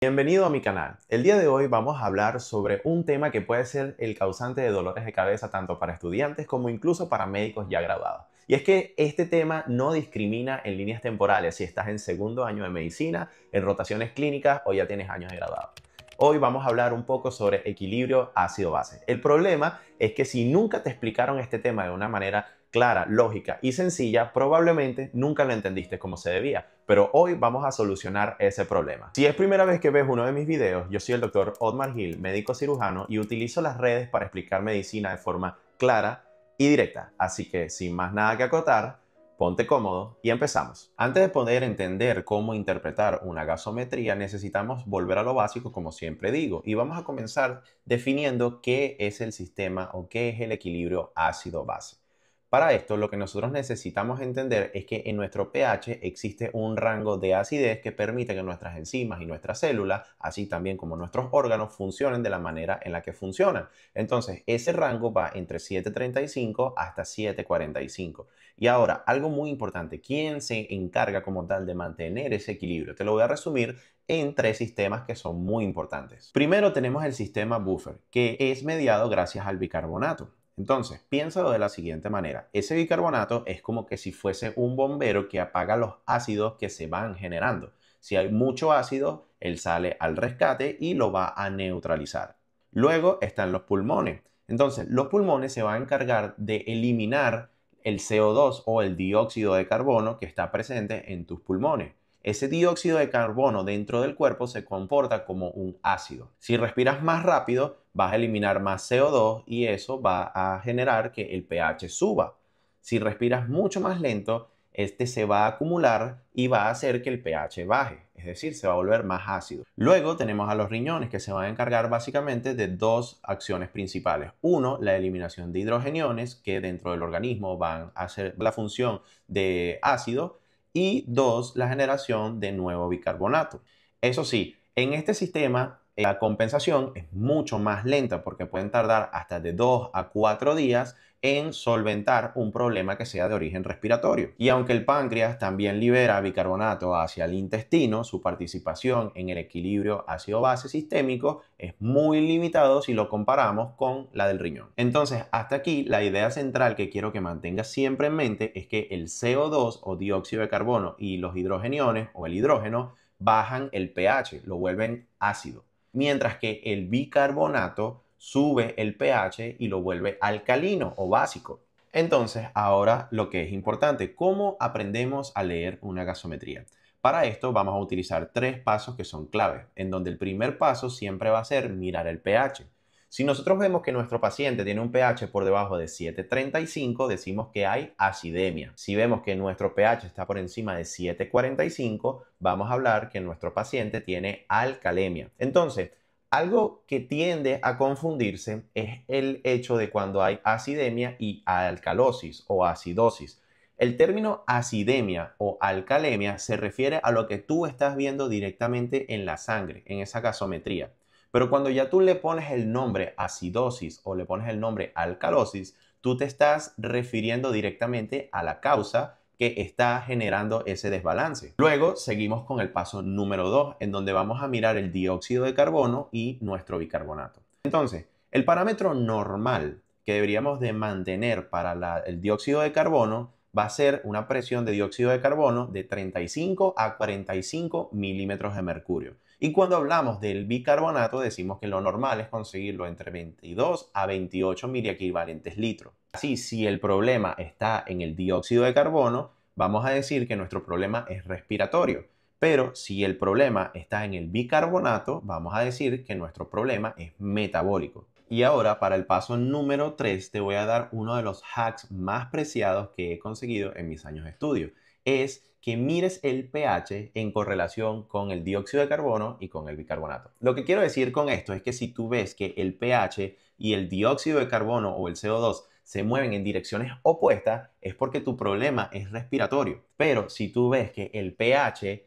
Bienvenido a mi canal. El día de hoy vamos a hablar sobre un tema que puede ser el causante de dolores de cabeza tanto para estudiantes como incluso para médicos ya graduados. Y es que este tema no discrimina en líneas temporales si estás en segundo año de medicina, en rotaciones clínicas o ya tienes años de graduado. Hoy vamos a hablar un poco sobre equilibrio ácido-base. El problema es que si nunca te explicaron este tema de una manera clara, lógica y sencilla, probablemente nunca lo entendiste como se debía. Pero hoy vamos a solucionar ese problema. Si es primera vez que ves uno de mis videos, yo soy el Dr. Otmar Gil, médico cirujano, y utilizo las redes para explicar medicina de forma clara y directa. Así que sin más nada que acotar, ponte cómodo y empezamos. Antes de poder entender cómo interpretar una gasometría, necesitamos volver a lo básico, como siempre digo, y vamos a comenzar definiendo qué es el sistema o qué es el equilibrio ácido-base. Para esto, lo que nosotros necesitamos entender es que en nuestro pH existe un rango de acidez que permite que nuestras enzimas y nuestras células, así también como nuestros órganos, funcionen de la manera en la que funcionan. Entonces, ese rango va entre 7.35 hasta 7.45. Y ahora, algo muy importante, ¿quién se encarga como tal de mantener ese equilibrio? Te lo voy a resumir en tres sistemas que son muy importantes. Primero tenemos el sistema buffer, que es mediado gracias al bicarbonato. Entonces, piénsalo de la siguiente manera. Ese bicarbonato es como que si fuese un bombero que apaga los ácidos que se van generando. Si hay mucho ácido, él sale al rescate y lo va a neutralizar. Luego están los pulmones. Entonces, los pulmones se van a encargar de eliminar el CO2 o el dióxido de carbono que está presente en tus pulmones. Ese dióxido de carbono dentro del cuerpo se comporta como un ácido. Si respiras más rápido, vas a eliminar más CO2 y eso va a generar que el pH suba. Si respiras mucho más lento, este se va a acumular y va a hacer que el pH baje, es decir, se va a volver más ácido. Luego tenemos a los riñones que se van a encargar básicamente de dos acciones principales. Uno, la eliminación de hidrogeniones que dentro del organismo van a hacer la función de ácido. Y dos, la generación de nuevo bicarbonato. Eso sí, en este sistema la compensación es mucho más lenta porque pueden tardar hasta de 2 a 4 días en solventar un problema que sea de origen respiratorio. Y aunque el páncreas también libera bicarbonato hacia el intestino, su participación en el equilibrio ácido-base sistémico es muy limitado si lo comparamos con la del riñón. Entonces, hasta aquí la idea central que quiero que mantengas siempre en mente es que el CO2 o dióxido de carbono y los hidrogeniones o el hidrógeno bajan el pH, lo vuelven ácido, mientras que el bicarbonato sube el pH y lo vuelve alcalino o básico. Entonces, ahora lo que es importante, ¿cómo aprendemos a leer una gasometría? Para esto vamos a utilizar tres pasos que son claves, en donde el primer paso siempre va a ser mirar el pH. Si nosotros vemos que nuestro paciente tiene un pH por debajo de 7.35, decimos que hay acidemia. Si vemos que nuestro pH está por encima de 7.45, vamos a hablar que nuestro paciente tiene alcalemia. Entonces, algo que tiende a confundirse es el hecho de cuando hay acidemia y alcalosis o acidosis. El término acidemia o alcalemia se refiere a lo que tú estás viendo directamente en la sangre, en esa gasometría. Pero cuando ya tú le pones el nombre acidosis o le pones el nombre alcalosis, tú te estás refiriendo directamente a la causa que está generando ese desbalance. Luego seguimos con el paso número 2, en donde vamos a mirar el dióxido de carbono y nuestro bicarbonato. Entonces, el parámetro normal que deberíamos de mantener para el dióxido de carbono va a ser una presión de dióxido de carbono de 35 a 45 milímetros de mercurio. Y cuando hablamos del bicarbonato, decimos que lo normal es conseguirlo entre 22 a 28 miliequivalentes litros. Así, si el problema está en el dióxido de carbono, vamos a decir que nuestro problema es respiratorio. Pero si el problema está en el bicarbonato, vamos a decir que nuestro problema es metabólico. Y ahora, para el paso número 3, te voy a dar uno de los hacks más preciados que he conseguido en mis años de estudio. Es que mires el pH en correlación con el dióxido de carbono y con el bicarbonato. Lo que quiero decir con esto es que si tú ves que el pH y el dióxido de carbono o el CO2 se mueven en direcciones opuestas, es porque tu problema es respiratorio. Pero si tú ves que el pH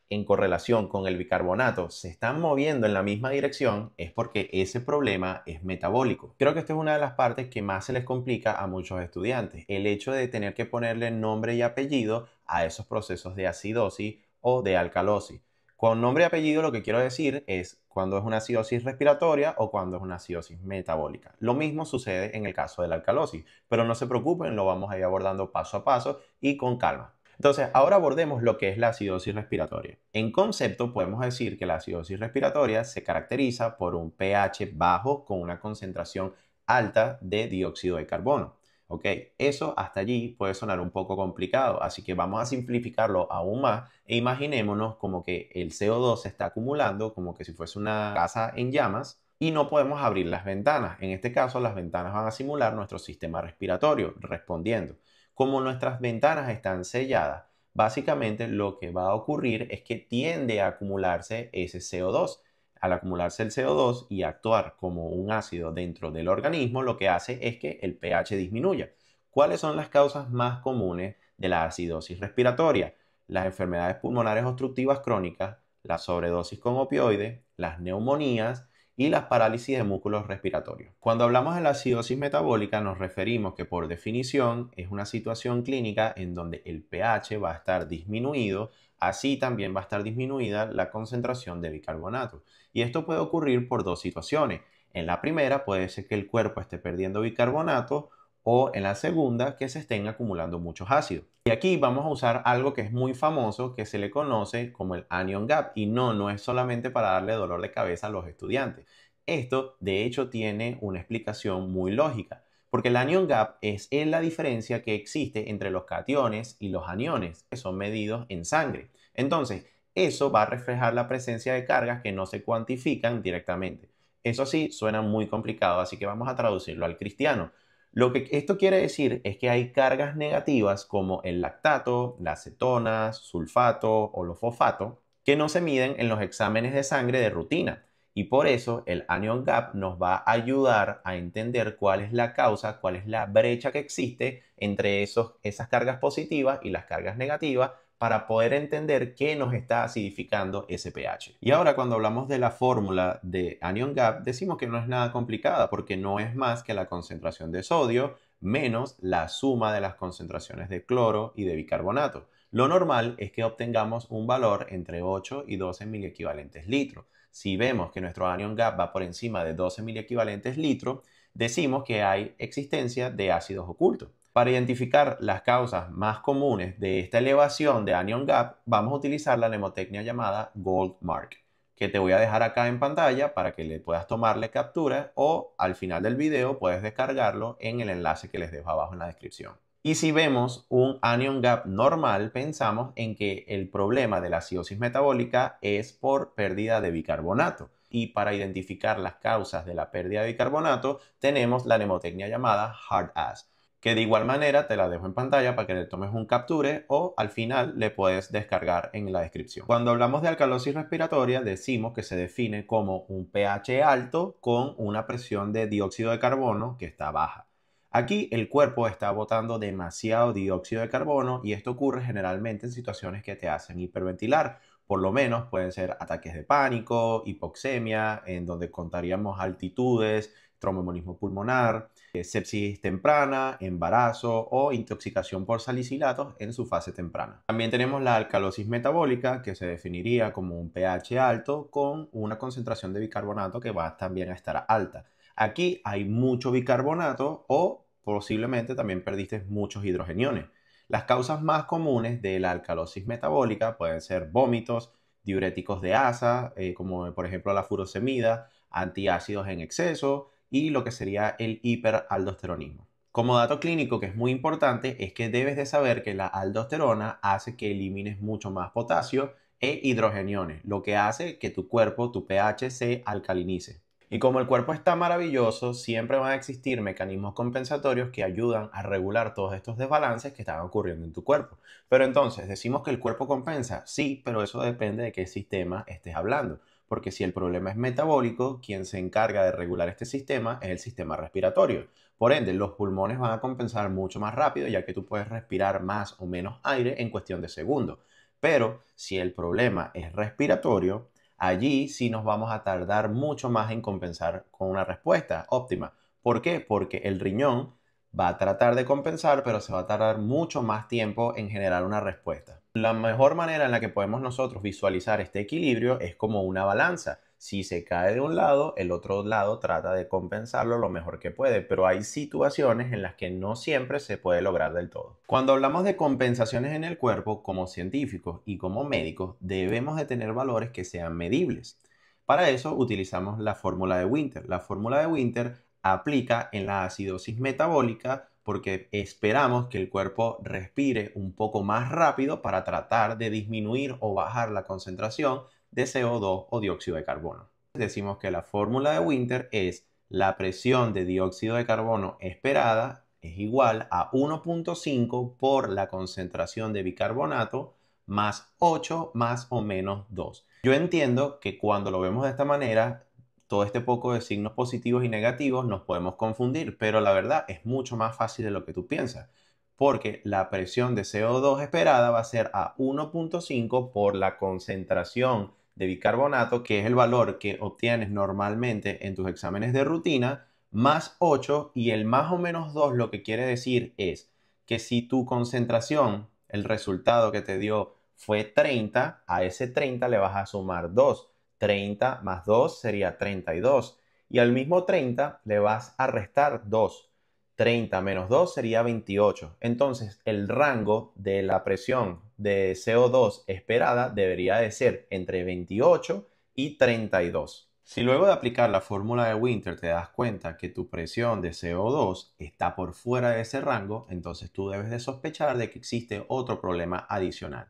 en correlación con el bicarbonato se están moviendo en la misma dirección, es porque ese problema es metabólico. Creo que esta es una de las partes que más se les complica a muchos estudiantes, el hecho de tener que ponerle nombre y apellido a esos procesos de acidosis o de alcalosis. Con nombre y apellido lo que quiero decir es cuando es una acidosis respiratoria o cuando es una acidosis metabólica. Lo mismo sucede en el caso de la alcalosis, pero no se preocupen, lo vamos a ir abordando paso a paso y con calma. Entonces, ahora abordemos lo que es la acidosis respiratoria. En concepto, podemos decir que la acidosis respiratoria se caracteriza por un pH bajo con una concentración alta de dióxido de carbono. Ok, eso hasta allí puede sonar un poco complicado, así que vamos a simplificarlo aún más e imaginémonos como que el CO2 se está acumulando como que si fuese una casa en llamas y no podemos abrir las ventanas. En este caso, las ventanas van a simular nuestro sistema respiratorio respondiendo. Como nuestras ventanas están selladas, básicamente lo que va a ocurrir es que tiende a acumularse ese CO2. Al acumularse el CO2 y actuar como un ácido dentro del organismo, lo que hace es que el pH disminuya. ¿Cuáles son las causas más comunes de la acidosis respiratoria? Las enfermedades pulmonares obstructivas crónicas, la sobredosis con opioides, las neumonías y las parálisis de músculos respiratorios. Cuando hablamos de la acidosis metabólica nos referimos que por definición es una situación clínica en donde el pH va a estar disminuido, así también va a estar disminuida la concentración de bicarbonato. Y esto puede ocurrir por dos situaciones. En la primera puede ser que el cuerpo esté perdiendo bicarbonato o en la segunda que se estén acumulando muchos ácidos. Y aquí vamos a usar algo que es muy famoso que se le conoce como el anion gap y no es solamente para darle dolor de cabeza a los estudiantes. Esto de hecho tiene una explicación muy lógica porque el anion gap es la diferencia que existe entre los cationes y los aniones que son medidos en sangre. Entonces, eso va a reflejar la presencia de cargas que no se cuantifican directamente. Eso sí, suena muy complicado, así que vamos a traducirlo al cristiano. Lo que esto quiere decir es que hay cargas negativas como el lactato, las cetonas, sulfato o los fosfatos que no se miden en los exámenes de sangre de rutina. Y por eso el anion gap nos va a ayudar a entender cuál es la causa, cuál es la brecha que existe entre esas cargas positivas y las cargas negativas para poder entender qué nos está acidificando ese pH. Y ahora cuando hablamos de la fórmula de anion gap, decimos que no es nada complicada porque no es más que la concentración de sodio menos la suma de las concentraciones de cloro y de bicarbonato. Lo normal es que obtengamos un valor entre 8 y 12 miliequivalentes litros. Si vemos que nuestro anion gap va por encima de 12 miliequivalentes litros, decimos que hay existencia de ácidos ocultos. Para identificar las causas más comunes de esta elevación de anion gap, vamos a utilizar la mnemotecnia llamada Goldmark, que te voy a dejar acá en pantalla para que le puedas tomarle captura o al final del video puedes descargarlo en el enlace que les dejo abajo en la descripción. Y si vemos un anion gap normal, pensamos en que el problema de la acidosis metabólica es por pérdida de bicarbonato. Y para identificar las causas de la pérdida de bicarbonato, tenemos la mnemotecnia llamada HARD-AS, que de igual manera te la dejo en pantalla para que le tomes un capture o al final le puedes descargar en la descripción. Cuando hablamos de alcalosis respiratoria decimos que se define como un pH alto con una presión de dióxido de carbono que está baja. Aquí el cuerpo está botando demasiado dióxido de carbono y esto ocurre generalmente en situaciones que te hacen hiperventilar. Por lo menos pueden ser ataques de pánico, hipoxemia, en donde contaríamos altitudes, tromboembolismo pulmonar, sepsis temprana, embarazo o intoxicación por salicilatos en su fase temprana. También tenemos la alcalosis metabólica, que se definiría como un pH alto con una concentración de bicarbonato que va también a estar alta. Aquí hay mucho bicarbonato o posiblemente también perdiste muchos hidrogeniones. Las causas más comunes de la alcalosis metabólica pueden ser vómitos, diuréticos de asa, como por ejemplo la furosemida, antiácidos en exceso y lo que sería el hiperaldosteronismo. Como dato clínico que es muy importante es que debes de saber que la aldosterona hace que elimines mucho más potasio e hidrogeniones, lo que hace que tu cuerpo, tu pH, se alcalinice. Y como el cuerpo está maravilloso, siempre van a existir mecanismos compensatorios que ayudan a regular todos estos desbalances que están ocurriendo en tu cuerpo. Pero entonces, ¿decimos que el cuerpo compensa? Sí, pero eso depende de qué sistema estés hablando. Porque si el problema es metabólico, quien se encarga de regular este sistema es el sistema respiratorio. Por ende, los pulmones van a compensar mucho más rápido ya que tú puedes respirar más o menos aire en cuestión de segundos. Pero si el problema es respiratorio, allí sí nos vamos a tardar mucho más en compensar con una respuesta óptima. ¿Por qué? Porque el riñón va a tratar de compensar, pero se va a tardar mucho más tiempo en generar una respuesta. La mejor manera en la que podemos nosotros visualizar este equilibrio es como una balanza. Si se cae de un lado, el otro lado trata de compensarlo lo mejor que puede, pero hay situaciones en las que no siempre se puede lograr del todo. Cuando hablamos de compensaciones en el cuerpo, como científicos y como médicos, debemos de tener valores que sean medibles. Para eso utilizamos la fórmula de Winter. La fórmula de Winter aplica en la acidosis metabólica porque esperamos que el cuerpo respire un poco más rápido para tratar de disminuir o bajar la concentración de CO2 o dióxido de carbono. Decimos que la fórmula de Winter es la presión de dióxido de carbono esperada es igual a 1.5 por la concentración de bicarbonato más 8 más o menos 2. Yo entiendo que cuando lo vemos de esta manera, todo este poco de signos positivos y negativos nos podemos confundir, pero la verdad es mucho más fácil de lo que tú piensas, porque la presión de CO2 esperada va a ser a 1.5 por la concentración de bicarbonato, que es el valor que obtienes normalmente en tus exámenes de rutina, más 8, y el más o menos 2 lo que quiere decir es que si tu concentración, el resultado que te dio fue 30, a ese 30 le vas a sumar 2. 30 más 2 sería 32. Y al mismo 30 le vas a restar 2. 30 menos 2 sería 28. Entonces, el rango de la presión de CO2 esperada debería de ser entre 28 y 32. Si luego de aplicar la fórmula de Winter te das cuenta que tu presión de CO2 está por fuera de ese rango, entonces tú debes de sospechar de que existe otro problema adicional.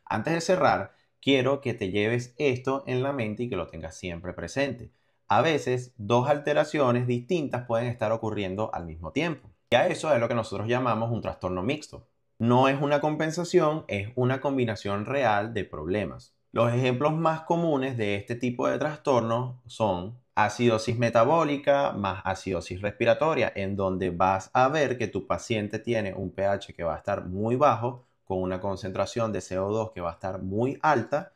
Antes de cerrar, quiero que te lleves esto en la mente y que lo tengas siempre presente. A veces, dos alteraciones distintas pueden estar ocurriendo al mismo tiempo. Y a eso es lo que nosotros llamamos un trastorno mixto. No es una compensación, es una combinación real de problemas. Los ejemplos más comunes de este tipo de trastornos son acidosis metabólica más acidosis respiratoria, en donde vas a ver que tu paciente tiene un pH que va a estar muy bajo, con una concentración de CO2 que va a estar muy alta,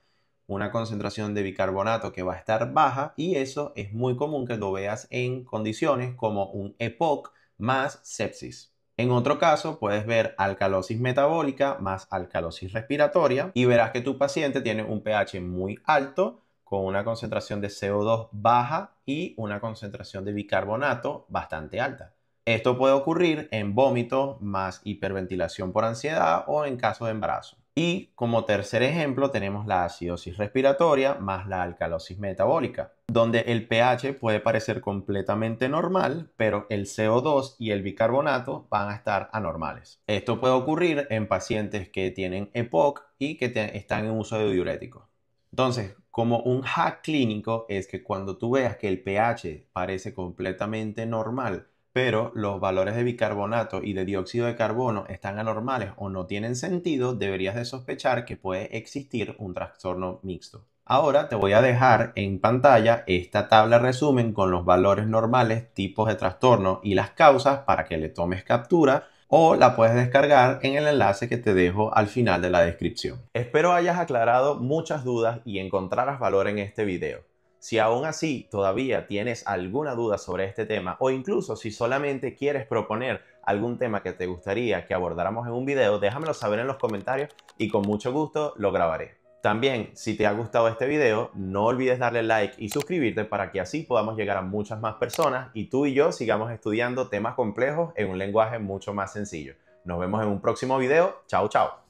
una concentración de bicarbonato que va a estar baja, y eso es muy común que lo veas en condiciones como un EPOC más sepsis. En otro caso, puedes ver alcalosis metabólica más alcalosis respiratoria y verás que tu paciente tiene un pH muy alto con una concentración de CO2 baja y una concentración de bicarbonato bastante alta. Esto puede ocurrir en vómito más hiperventilación por ansiedad o en caso de embarazo. Y como tercer ejemplo tenemos la acidosis respiratoria más la alcalosis metabólica, donde el pH puede parecer completamente normal, pero el CO2 y el bicarbonato van a estar anormales. Esto puede ocurrir en pacientes que tienen EPOC y que están en uso de diuréticos. Entonces, como un hack clínico es que cuando tú veas que el pH parece completamente normal, pero los valores de bicarbonato y de dióxido de carbono están anormales o no tienen sentido, deberías de sospechar que puede existir un trastorno mixto. Ahora te voy a dejar en pantalla esta tabla resumen con los valores normales, tipos de trastorno y las causas para que le tomes captura, o la puedes descargar en el enlace que te dejo al final de la descripción. Espero hayas aclarado muchas dudas y encontraras valor en este video. Si aún así todavía tienes alguna duda sobre este tema, o incluso si solamente quieres proponer algún tema que te gustaría que abordáramos en un video, déjamelo saber en los comentarios y con mucho gusto lo grabaré. También, si te ha gustado este video, no olvides darle like y suscribirte para que así podamos llegar a muchas más personas y tú y yo sigamos estudiando temas complejos en un lenguaje mucho más sencillo. Nos vemos en un próximo video. Chao, chao.